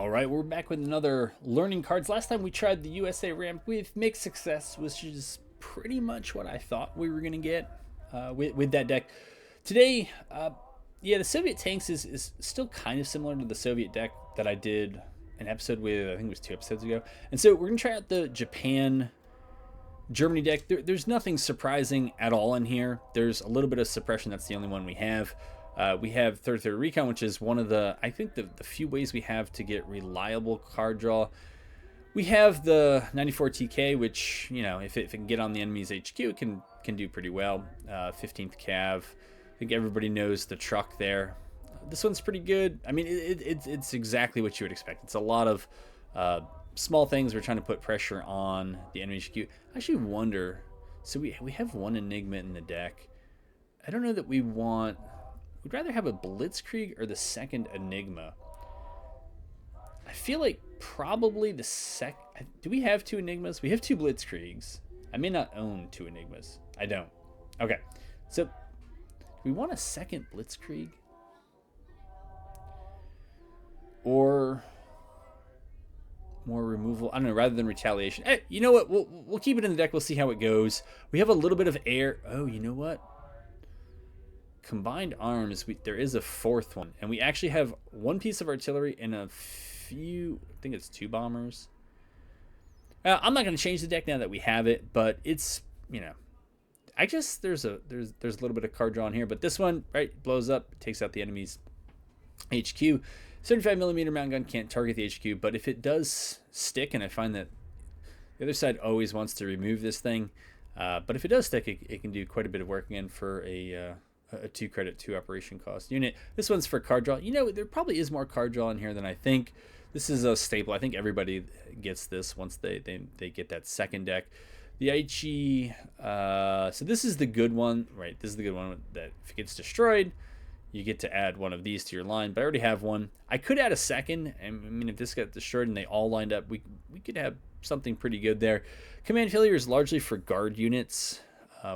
All right, we're back with another learning cards. Last time we tried the USA ramp with mixed success, which is pretty much what I thought we were going to get with that deck. Today, yeah, the Soviet tanks is still kind of similar to the Soviet deck that I did an episode with, I think it was 2 episodes ago. And so we're going to try out the Japan Germany deck. There's nothing surprising at all in here. There's a little bit of suppression. That's the only one we have. We have third recon, which is one of the, I think, the few ways we have to get reliable card draw. We have the 94 TK, which, you know, if it can get on the enemy's HQ, it can do pretty well. 15th Cav. I think everybody knows the truck there. This one's pretty good. I mean, it's exactly what you would expect. It's a lot of small things. We're trying to put pressure on the enemy HQ. I actually wonder, so we have one Enigma in the deck. I don't know that we want... We'd rather have a Blitzkrieg or the second Enigma. I feel like probably the Do we have 2 Enigmas? We have 2 Blitzkriegs. I may not own 2 Enigmas. I don't. Okay. So, do we want a second Blitzkrieg? Or more removal? I don't know, rather than retaliation. Hey, you know what? We'll keep it in the deck. We'll see how it goes. We have a little bit of air. Oh, you know what? Combined arms, there is a 4th one, and we actually have 1 piece of artillery and a few, I think it's 2 bombers. I'm not going to change the deck now that we have it, but it's, you know, I guess there's a little bit of card draw in here, but this one, right, blows up, takes out the enemy's HQ. 75mm mountain gun can't target the HQ, but if it does stick, and I find that the other side always wants to remove this thing, but if it does stick, it can do quite a bit of work again for a 2 credit, 2 operation cost unit. This one's for card draw. You know, there probably is more card draw in here than I think. This is a staple. I think everybody gets this once they get that second deck. The Aichi, so this is the good one, right? This is the good one that if it gets destroyed, you get to add one of these to your line, but I already have one. I could add a second. I mean, if this got destroyed and they all lined up, we could have something pretty good there. Command failure is largely for guard units,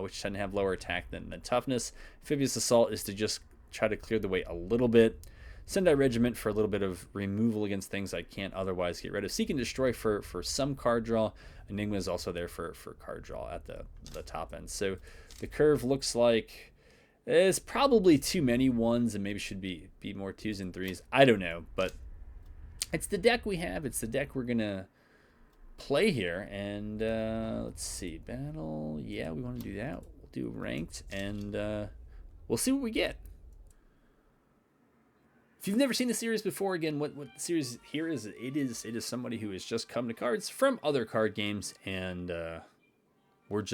which tend to have lower attack than toughness. Amphibious assault is to just try to clear the way a little bit. Sendai regiment for a little bit of removal against things I can't otherwise get rid of. Seek and destroy for some card draw. Enigma is also there for card draw at the top end. So the curve looks like there's probably too many 1s and maybe should be more 2s and 3s. I don't know, but it's the deck we have. It's the deck we're gonna play here, and let's see, battle. Yeah, we want to do that. We'll do ranked, and we'll see what we get. If you've never seen the series before, again, what the series here is, it is somebody who has just come to cards from other card games, and we're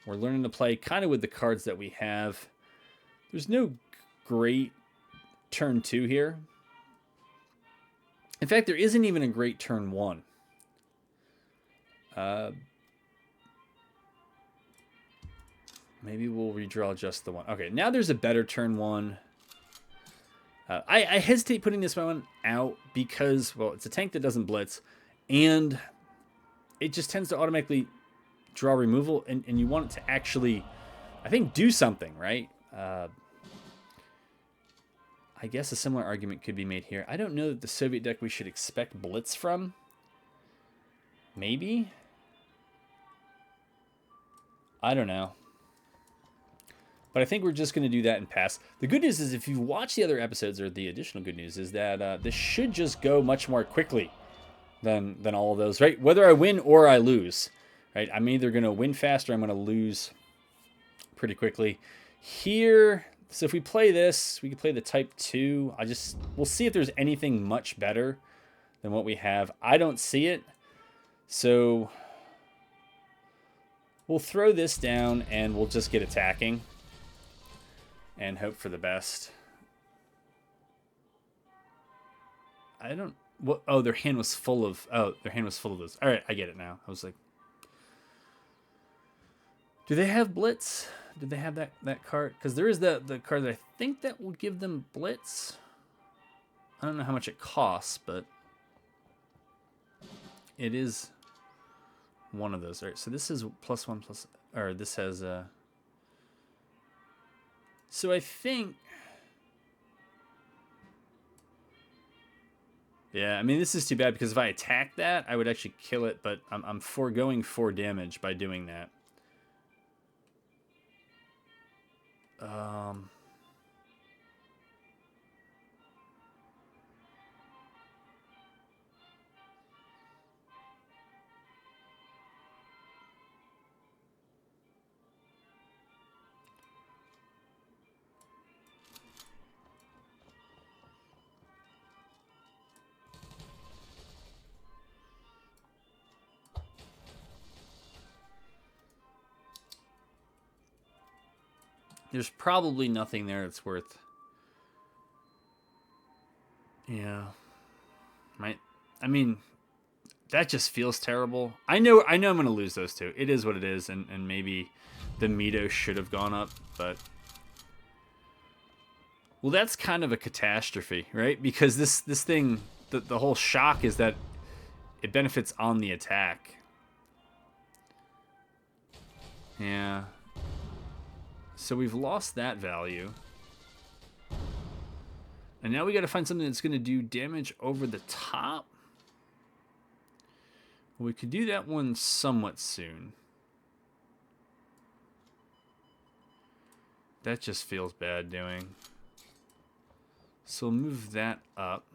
learning to play kind of with the cards that we have. There's no great turn 2 here. In fact, there isn't even a great turn 1. Maybe we'll redraw just the one. Okay, now there's a better turn 1. I hesitate putting this one out because, well, it's a tank that doesn't blitz, and it just tends to automatically draw removal, and you want it to actually, I think, do something, right? I guess a similar argument could be made here. I don't know that the Soviet deck we should expect blitz from. Maybe? I don't know. But I think we're just going to do that and pass. The good news is if you watch the other episodes, or the additional good news, is that this should just go much more quickly than all of those, right? Whether I win or I lose, right? I'm either going to win fast or I'm going to lose pretty quickly. Here, so if we play this, we can play the Type 2. We'll see if there's anything much better than what we have. I don't see it. So we'll throw this down and we'll just get attacking and hope for the best. I don't... What? Oh, their hand was full of... Oh, their hand was full of those. All right, I get it now. I was like... Do they have Blitz? Did they have that card? Because there is the card that I think that will give them Blitz. I don't know how much it costs, but... It is one of those. All right, so this is +1 plus... Or this has a... So I think... Yeah, I mean, this is too bad because if I attack that, I would actually kill it, but I'm foregoing 4 damage by doing that. Um, there's probably nothing there that's worth. Yeah. Might. I mean, that just feels terrible. I know I'm going to lose those two. It is what it is, and maybe the Mito should have gone up, but... Well, that's kind of a catastrophe, right? Because this thing, the whole shock is that it benefits on the attack. Yeah. So we've lost that value. And now we got to find something that's going to do damage over the top. We could do that one somewhat soon. That just feels bad doing. So we'll move that up.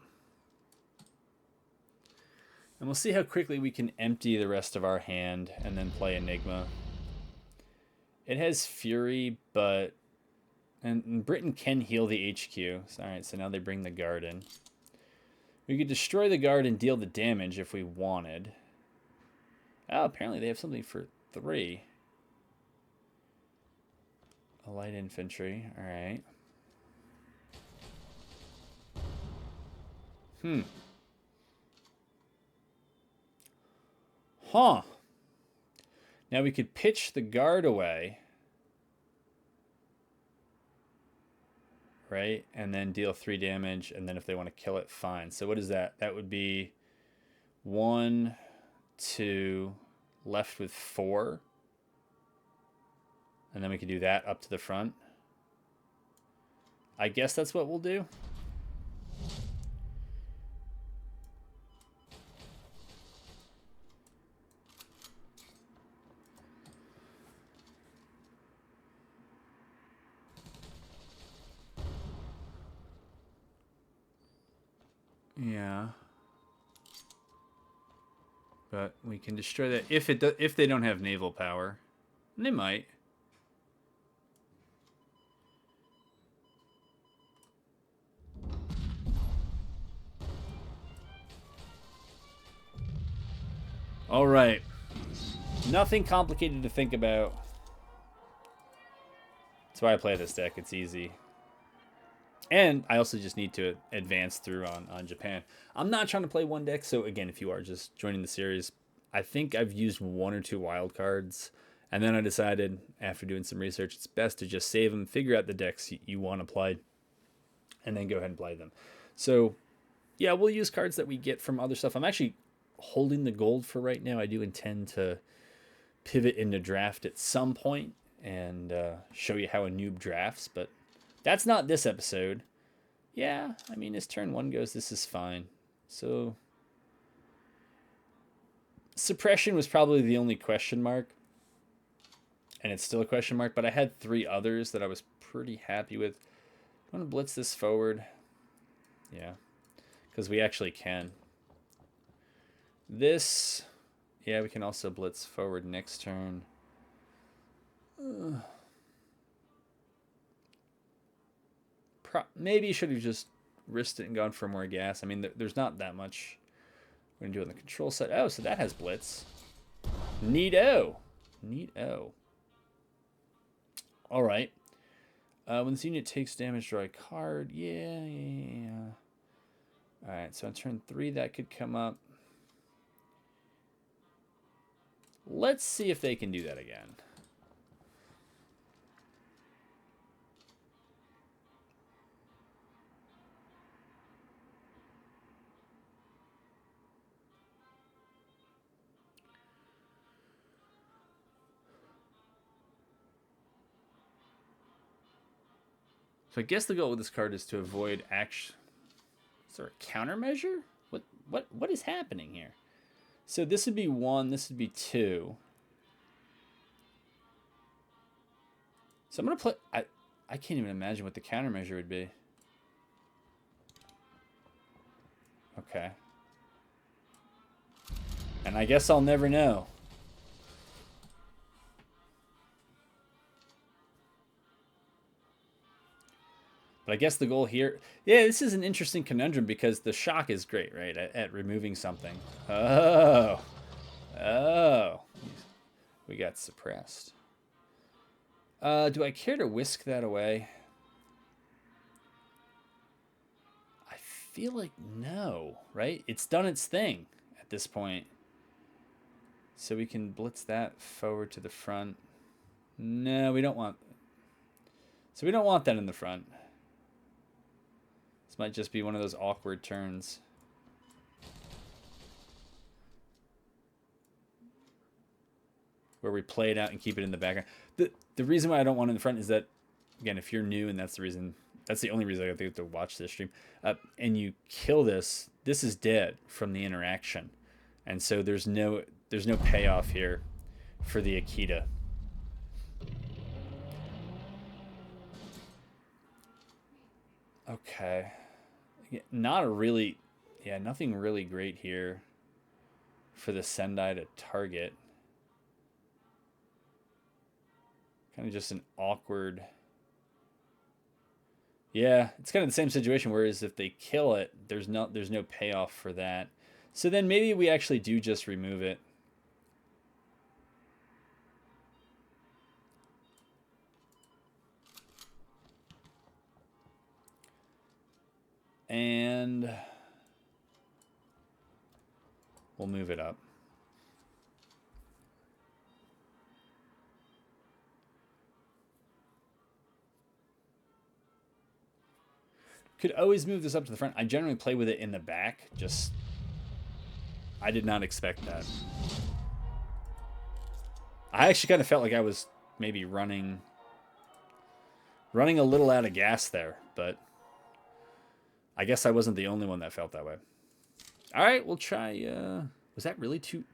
And we'll see how quickly we can empty the rest of our hand and then play Enigma. It has Fury, but... And Britain can heal the HQ. Alright, so now they bring the guard in. We could destroy the guard and deal the damage if we wanted. Oh, apparently they have something for 3. A light infantry. Alright. Huh. Now we could pitch the guard away. Right? And then deal 3 damage. And then if they want to kill it, fine. So what is that? That would be 1, 2, left with 4. And then we could do that up to the front. I guess that's what we'll do. Yeah. But we can destroy that if they don't have naval power. And they might. All right. Nothing complicated to think about. That's why I play this deck. It's easy. And I also just need to advance through on Japan. I'm not trying to play one deck, so again, if you are just joining the series, I think I've used 1 or 2 wild cards, and then I decided, after doing some research, it's best to just save them, figure out the decks you want to play, and then go ahead and play them. So, yeah, we'll use cards that we get from other stuff. I'm actually holding the gold for right now. I do intend to pivot into draft at some point and show you how a noob drafts, but that's not this episode. Yeah, I mean, as turn 1 goes, this is fine. So, suppression was probably the only question mark. And it's still a question mark, but I had 3 others that I was pretty happy with. I want to blitz this forward. Yeah, because we actually can. This, yeah, we can also blitz forward next turn. Maybe you should have just risked it and gone for more gas. I mean, there's not that much we're going to do on the control set. Oh, so that has blitz. Neato. Neato. All right. When this unit takes damage, draw a card. Yeah. All right, so on turn 3, that could come up. Let's see if they can do that again. So I guess the goal with this card is to avoid action. Is there a countermeasure? What is happening here? So this would be 1, this would be 2. So I'm going to play... I can't even imagine what the countermeasure would be. Okay. And I guess I'll never know. But I guess the goal here... Yeah, this is an interesting conundrum because the shock is great, right? At removing something. Oh. Oh. We got suppressed. Do I care to whisk that away? I feel like no, right? It's done its thing at this point. So we can blitz that forward to the front. No, we don't want... So we don't want that in the front. This might just be one of those awkward turns. Where we play it out and keep it in the background. The reason why I don't want it in the front is that, again, if you're new and that's the only reason I think to watch this stream, and you kill this is dead from the interaction, and so there's no payoff here for the Akita. Okay, not a really, nothing really great here for the Sendai to target. Kind of just an awkward... Yeah, it's kind of the same situation, whereas if they kill it, there's no payoff for that. So then maybe we actually do just remove it. And we'll move it up. Could always move this up to the front. I generally play with it in the back. Just, I did not expect that. I actually kind of felt like I was maybe running a little out of gas there, but I guess I wasn't the only one that felt that way. All right, we'll try. Was that really too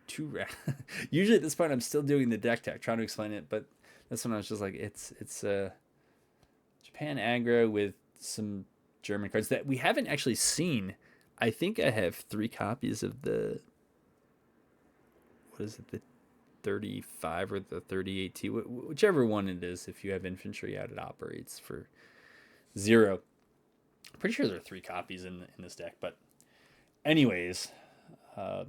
Usually at this point I'm still doing the deck tech, trying to explain it, but this one I was just like, it's Japan aggro with some German cards that we haven't actually seen. I think I have 3 copies of the, what is it, the 35 or the 38T, whichever one it is. If you have infantry out, it operates for 0. I'm pretty sure there are 3 copies in this deck, but anyways, yeah,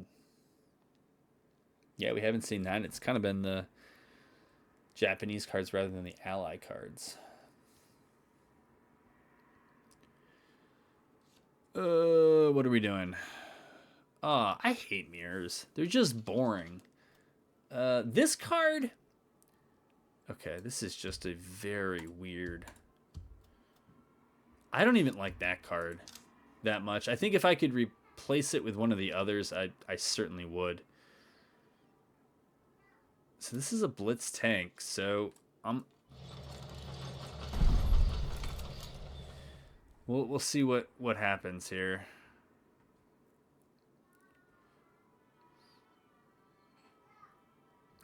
we haven't seen that. It's kind of been the Japanese cards rather than the ally cards. What are we doing? I hate mirrors. They're just boring. This card... Okay, this is just a very weird... I don't even like that card that much. I think if I could replace it with one of the others, I certainly would. So this is a blitz tank, so we'll see what happens here.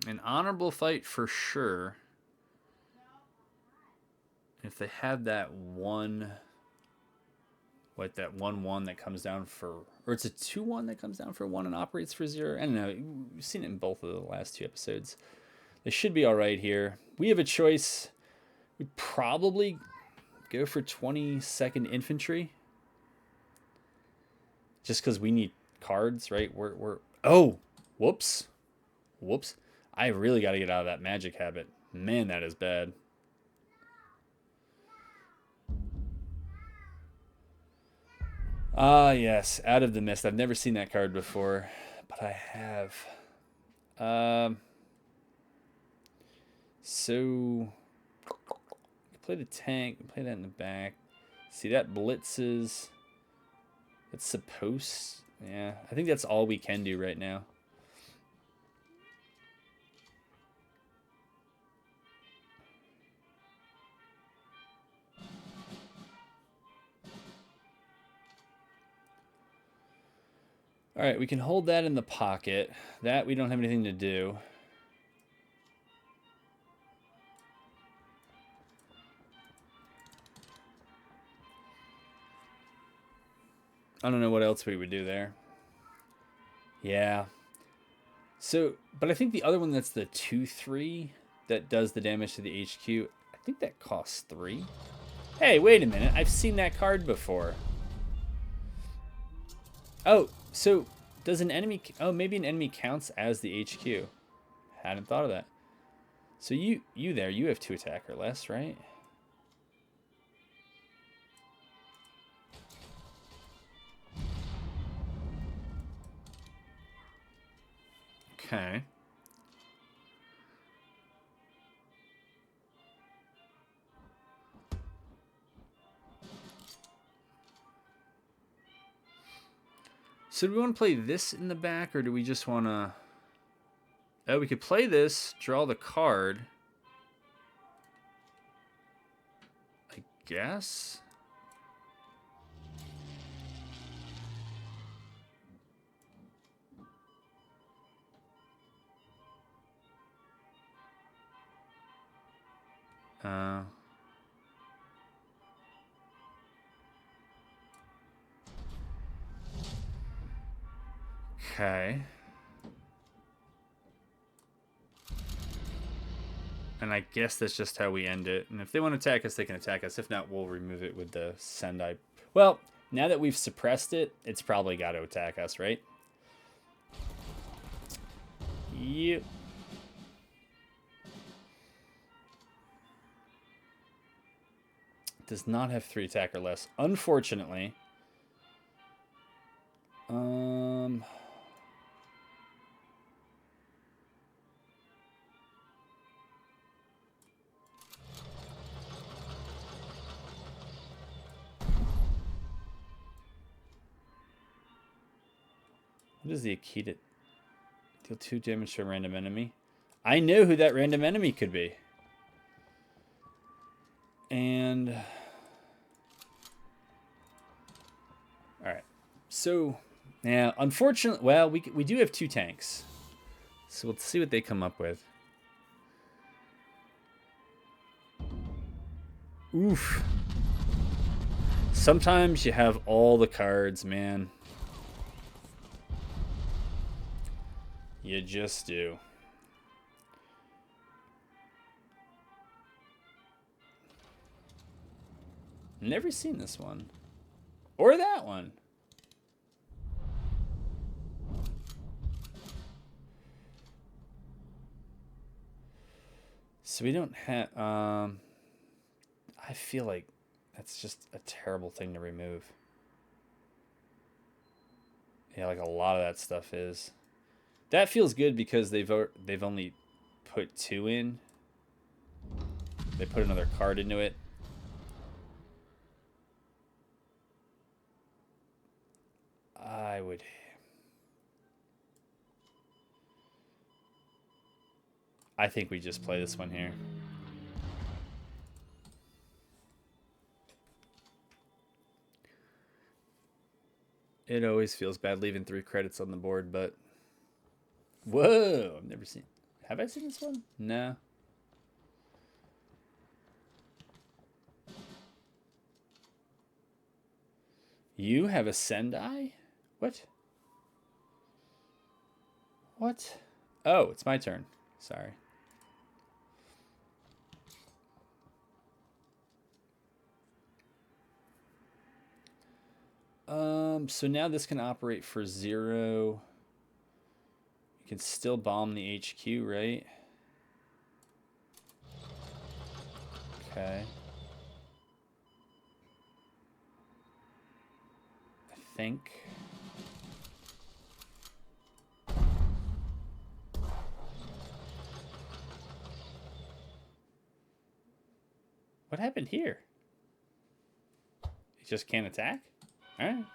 An honorable fight for sure. If they have that one, that 1/1 that comes down for, or it's a 2/1 that comes down for 1 and operates for 0. I don't know. We've seen it in both of the last 2 episodes. They should be all right here. We have a choice. We'd probably go for 22nd infantry, just because we need cards, right? We're oh, whoops. I really got to get out of that magic habit. Man, that is bad. Ah, yes, Out of the Mist. I've never seen that card before, but I have. So play the tank, play that in the back. See, that blitzes. It's supposed... Yeah, I think that's all we can do right now. All right, we can hold that in the pocket. That we don't have anything to do. I don't know what else we would do there. Yeah. So, but I think the other one that's the 2/3 that does the damage to the HQ, I think that costs 3. Hey, wait a minute. I've seen that card before. Oh, so does an enemy... Oh, maybe an enemy counts as the HQ. Hadn't thought of that. So you there, you have 2 attack or less, right? Okay. So do we want to play this in the back, or do we just want to... Oh, we could play this, draw the card. I guess? Okay. And I guess that's just how we end it. And if they want to attack us, they can attack us. If not, we'll remove it with the Sendai. Well, now that we've suppressed it, it's probably got to attack us, right? Yep. Does not have 3 attack or less, unfortunately. What is the Akita? Deal 2 damage to a random enemy. I know who that random enemy could be. And... Alright. So, yeah, unfortunately... Well, we do have 2 tanks. So we'll see what they come up with. Oof. Sometimes you have all the cards, man. You just do. Never seen this one. Or that one. So we don't have... I feel like that's just a terrible thing to remove. Yeah, like a lot of that stuff is. That feels good because they've only put 2 in. They put another card into it. I think we just play this one here. It always feels bad leaving 3 credits on the board, but... Whoa! I've never seen... Have I seen this one? No. You have a Sendai? What? What? Oh, it's my turn. Sorry. So now this can operate for 0. You can still bomb the HQ, right? Okay. I think. What happened here? He just can't attack? Alright.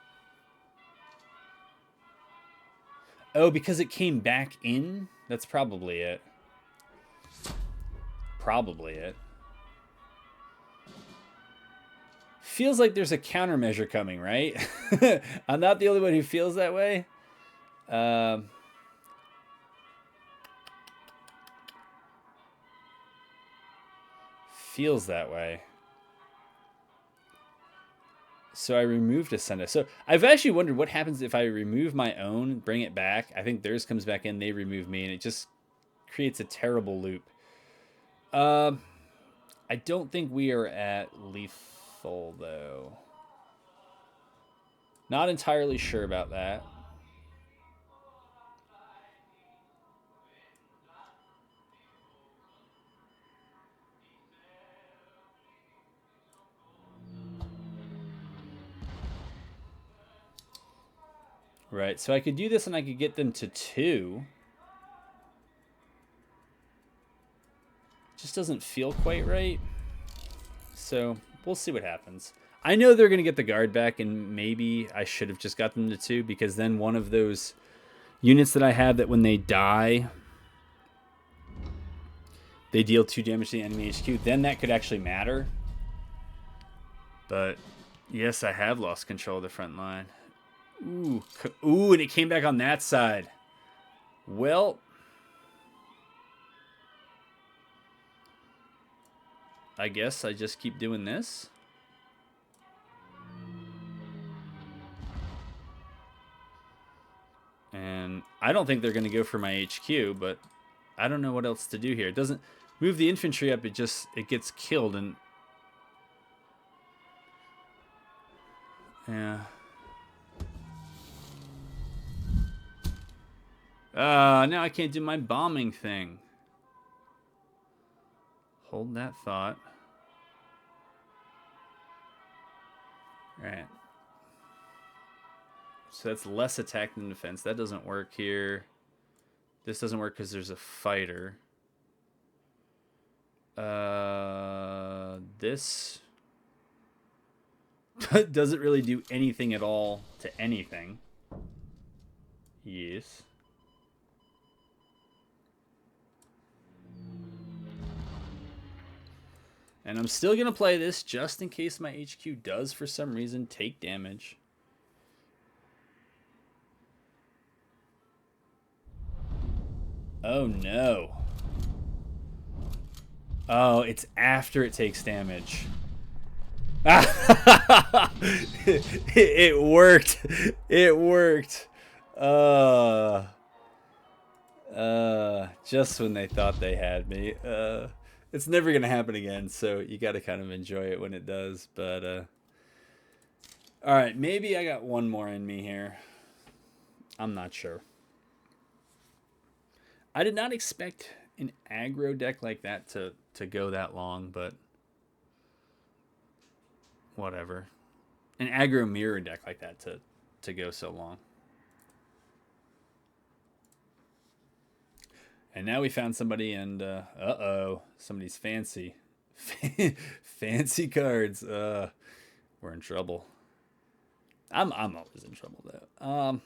Oh, because it came back in? That's probably it. Probably it. Feels like there's a countermeasure coming, right? I'm not the only one who feels that way. Feels that way. So I removed Ascenda. So I've actually wondered what happens if I remove my own, bring it back. I think theirs comes back in, they remove me, and it just creates a terrible loop. I don't think we are at lethal, though. Not entirely sure about that. Right, so I could do this and I could get them to 2. Just doesn't feel quite right. So we'll see what happens. I know they're going to get the guard back, and maybe I should have just got them to 2, because then one of those units that I have that when they die, they deal 2 damage to the enemy HQ, then that could actually matter. But yes, I have lost control of the front line. Ooh, and it came back on that side. Well, I guess I just keep doing this. And I don't think they're going to go for my HQ, but I don't know what else to do here. It doesn't move the infantry up, it gets killed. And yeah. Now I can't do my bombing thing. Hold that thought. Alright. So that's less attack than defense. That doesn't work here. This doesn't work because there's a fighter. This doesn't really do anything at all to anything. Yes. And I'm still going to play this just in case my HQ does, for some reason, take damage. Oh, no. Oh, it's after it takes damage. It worked. It worked. Just when they thought they had me. It's never going to happen again, so you got to kind of enjoy it when it does. But, all right, maybe I got one more in me here. I'm not sure. I did not expect an aggro deck like that to go that long, but whatever. An aggro mirror deck like that to go so long. And now we found somebody, and uh-oh, somebody's fancy. Fancy cards. We're in trouble. I'm always in trouble, though.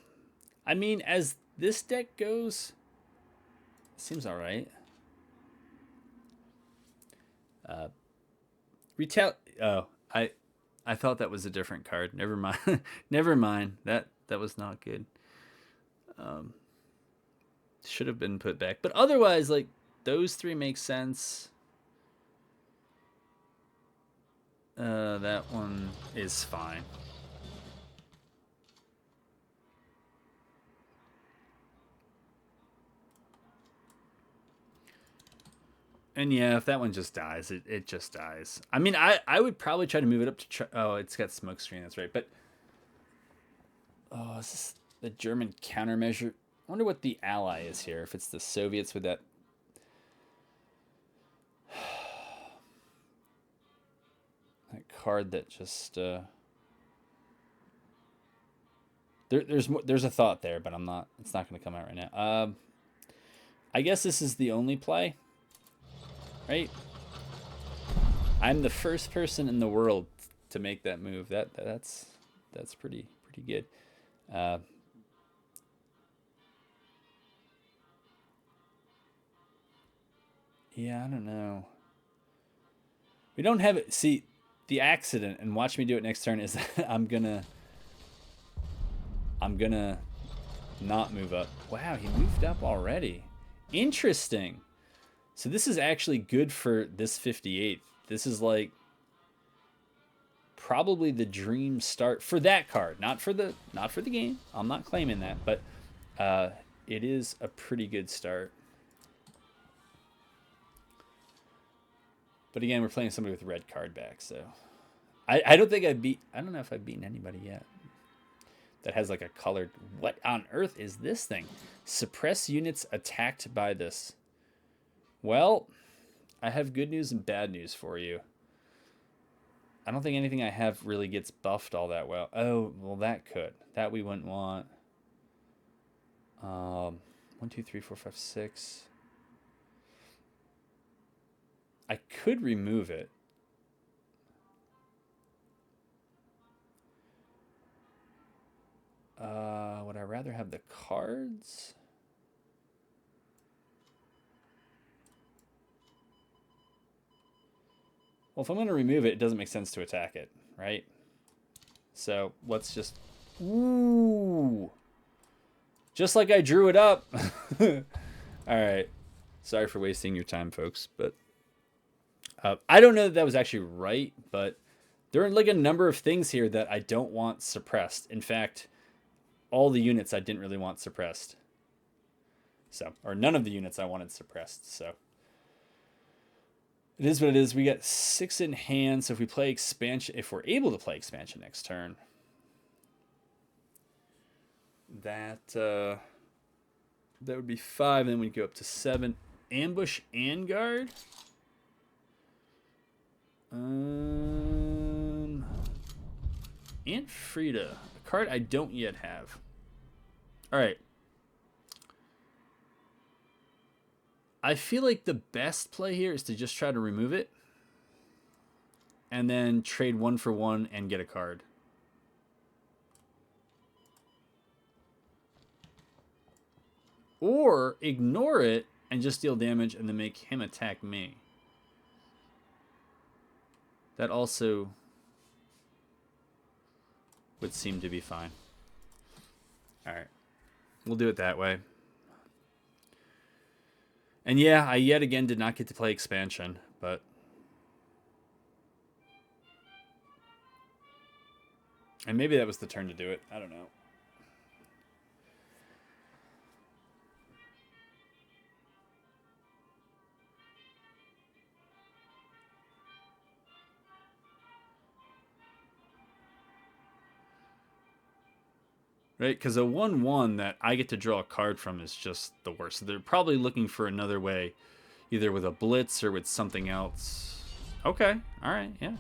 I mean, as this deck goes, seems all right. Oh, I thought that was a different card. Never mind. Never mind. That was not good. Should have been put back. But otherwise, like, those 3 make sense. That one is fine. And yeah, if that one just dies, it just dies. I mean, I would probably try to move it up to... oh, it's got smoke screen, that's right. But... oh, is this the German countermeasure? I wonder what the ally is here. If it's the Soviets with that... that card that just... There's a thought there, but I'm not... it's not going to come out right now. I guess this is the only play. Right? I'm the first person in the world to make that move. That's pretty good. Yeah, I don't know. We don't have it. See, the accident, and watch me do it next turn, is that I'm gonna not move up. Wow, he moved up already. Interesting. So this is actually good for this 58th. This is like probably the dream start for that card, not for the game. I'm not claiming that, but it is a pretty good start. But again, we're playing somebody with a red card back, so I don't think I don't know if I've beaten anybody yet that has like a colored. What on earth is this thing? Suppress units attacked by this. Well, I have good news and bad news for you. I don't think anything I have really gets buffed all that well. Oh, well, that could. That we wouldn't want. 1, 2, 3, 4, 5, 6. I could remove it. Would I rather have the cards? Well, if I'm going to remove it, it doesn't make sense to attack it, right? So let's just... Ooh! Just like I drew it up. All right. Sorry for wasting your time, folks. But I don't know that that was actually right, but there are like a number of things here that I don't want suppressed. In fact, all the units I didn't really want suppressed. So, or none of the units I wanted suppressed, so... It is what it is. We got 6 in hand, so if we play expansion, if we're able to play expansion next turn, that would be 5, and then we'd go up to 7. Ambush and guard. Aunt Frida, a card I don't yet have. All right. I feel like the best play here is to just try to remove it and then trade 1 for 1 and get a card. Or ignore it and just deal damage and then make him attack me. That also would seem to be fine. All right. We'll do it that way. And yeah, I yet again did not get to play expansion, but... And maybe that was the turn to do it. I don't know. Right, because a 1/1 that I get to draw a card from is just the worst. So they're probably looking for another way, either with a blitz or with something else. Okay, all right, yeah.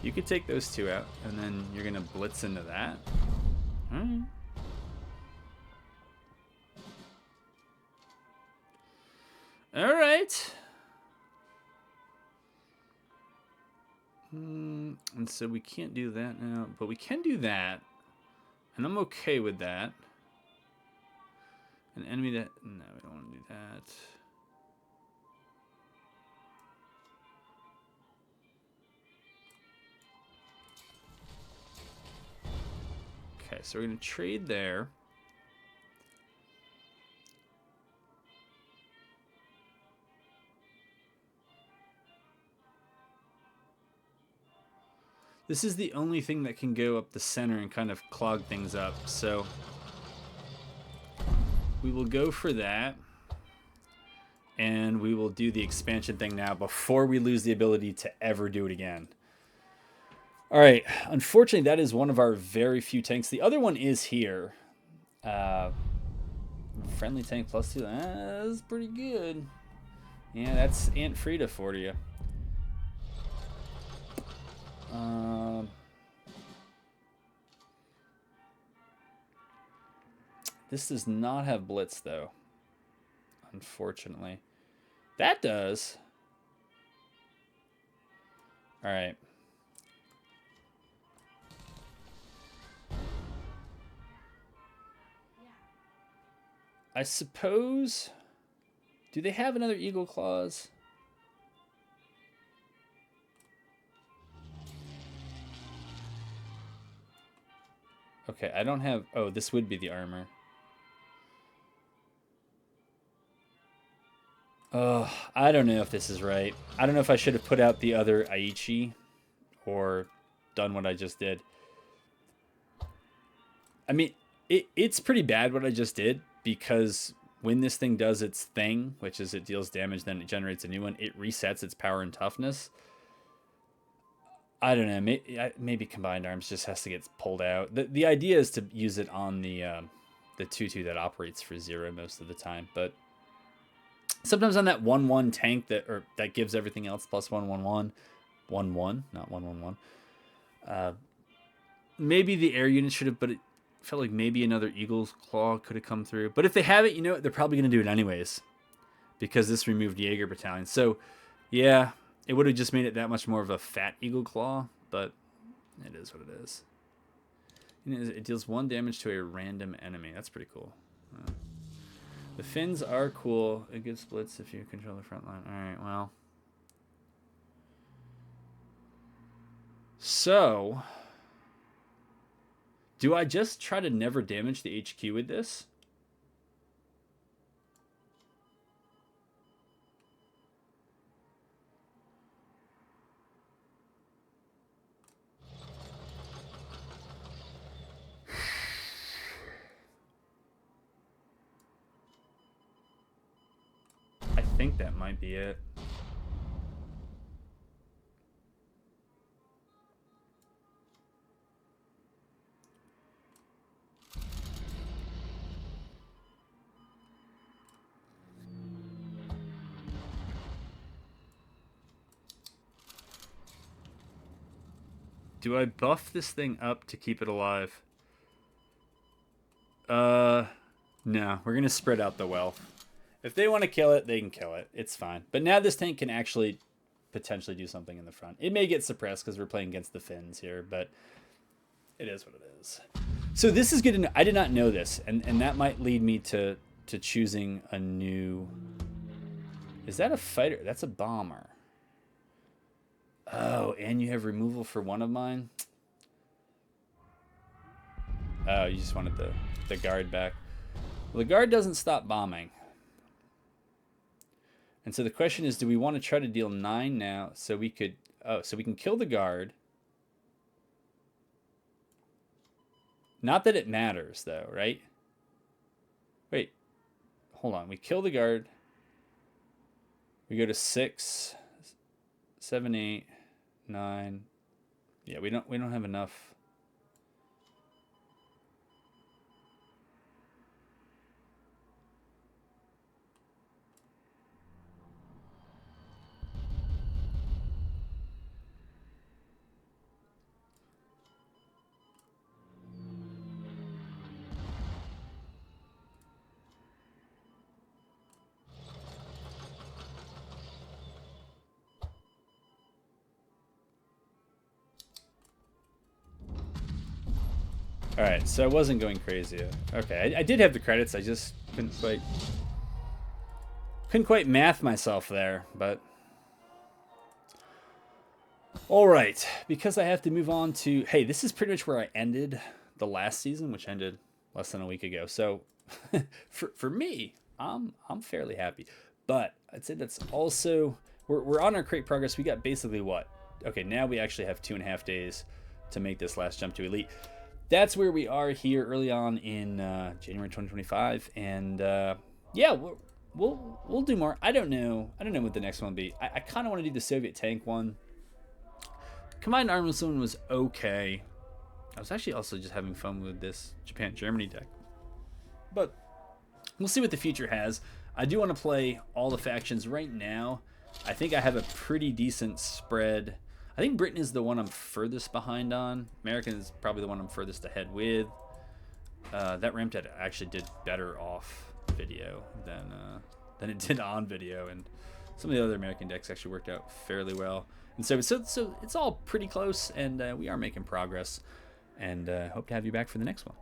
You could take those 2 out, and then you're going to blitz into that. All right. All right. And so we can't do that now, but we can do that. And I'm okay with that. An enemy that... No, we don't want to do that. Okay, so we're going to trade there. This is the only thing that can go up the center and kind of clog things up. So we will go for that. And we will do the expansion thing now before we lose the ability to ever do it again. All right. Unfortunately, that is one of our very few tanks. The other one is here. Friendly tank +2. That's pretty good. Yeah, that's Aunt Frida for you. This does not have blitz, though. Unfortunately. That does. All right. I suppose... Do they have another Eagle Claws? Okay, I don't have... Oh, this would be the armor. I don't know if this is right. I don't know if I should have put out the other Aichi or done what I just did. I mean, it's pretty bad what I just did, because when this thing does its thing, which is it deals damage, then it generates a new one, it resets its power and toughness. I don't know. Maybe Combined Arms just has to get pulled out. The idea is to use it on the 2/2 that operates for 0 most of the time, but sometimes on that 1/1 tank that gives everything else plus 1/1/1, 1/1, not 1/1/1. Maybe the air unit should have, but it felt like maybe another Eagle's Claw could have come through. But if they have it, you know what? They're probably going to do it anyways, because this removed Jaeger Battalion. So, yeah, it would have just made it that much more of a fat Eagle Claw, but it is what it is. It deals 1 damage to a random enemy. That's pretty cool. The fins are cool. It gives splits if you control the front line. All right, well. So, do I just try to never damage the HQ with this? I think that might be it. Do I buff this thing up to keep it alive? No. We're going to spread out the wealth. If they want to kill it, they can kill it. It's fine. But now this tank can actually potentially do something in the front. It may get suppressed because we're playing against the Finns here, but it is what it is. So this is good to know. I did not know this, and that might lead me to choosing a new... Is that a fighter? That's a bomber. Oh, and you have removal for one of mine? Oh, you just wanted the guard back. Well, the guard doesn't stop bombing. And so the question is, do we want to try to deal 9 now so we could... Oh, so we can kill the guard. Not that it matters, though, right? Wait. Hold on. We kill the guard. We go to 6, 7, 8, 9. Yeah, we don't have enough. All right, so I wasn't going crazy. Okay, I did have the credits. I just couldn't quite math myself there, but all right, because I have to move on to... Hey, this is pretty much where I ended the last season, which ended less than a week ago. So for me, I'm fairly happy. But I'd say that's also... We're on our crate progress. We got basically what? Okay, now we actually have 2.5 days to make this last jump to Elite. That's where we are here early on in January 2025, and yeah, we'll do more. I don't know what the next one will be. I kind of want to do the Soviet tank one. Combined Arms one was okay. I was actually also just having fun with this Japan-Germany deck, but we'll see what the future has. I do want to play all the factions right now. I think I have a pretty decent spread. I think Britain is the one I'm furthest behind on. American is probably the one I'm furthest ahead with. That Ramtad actually did better off video than it did on video, and some of the other American decks actually worked out fairly well. And so it's all pretty close, and we are making progress. And hope to have you back for the next one.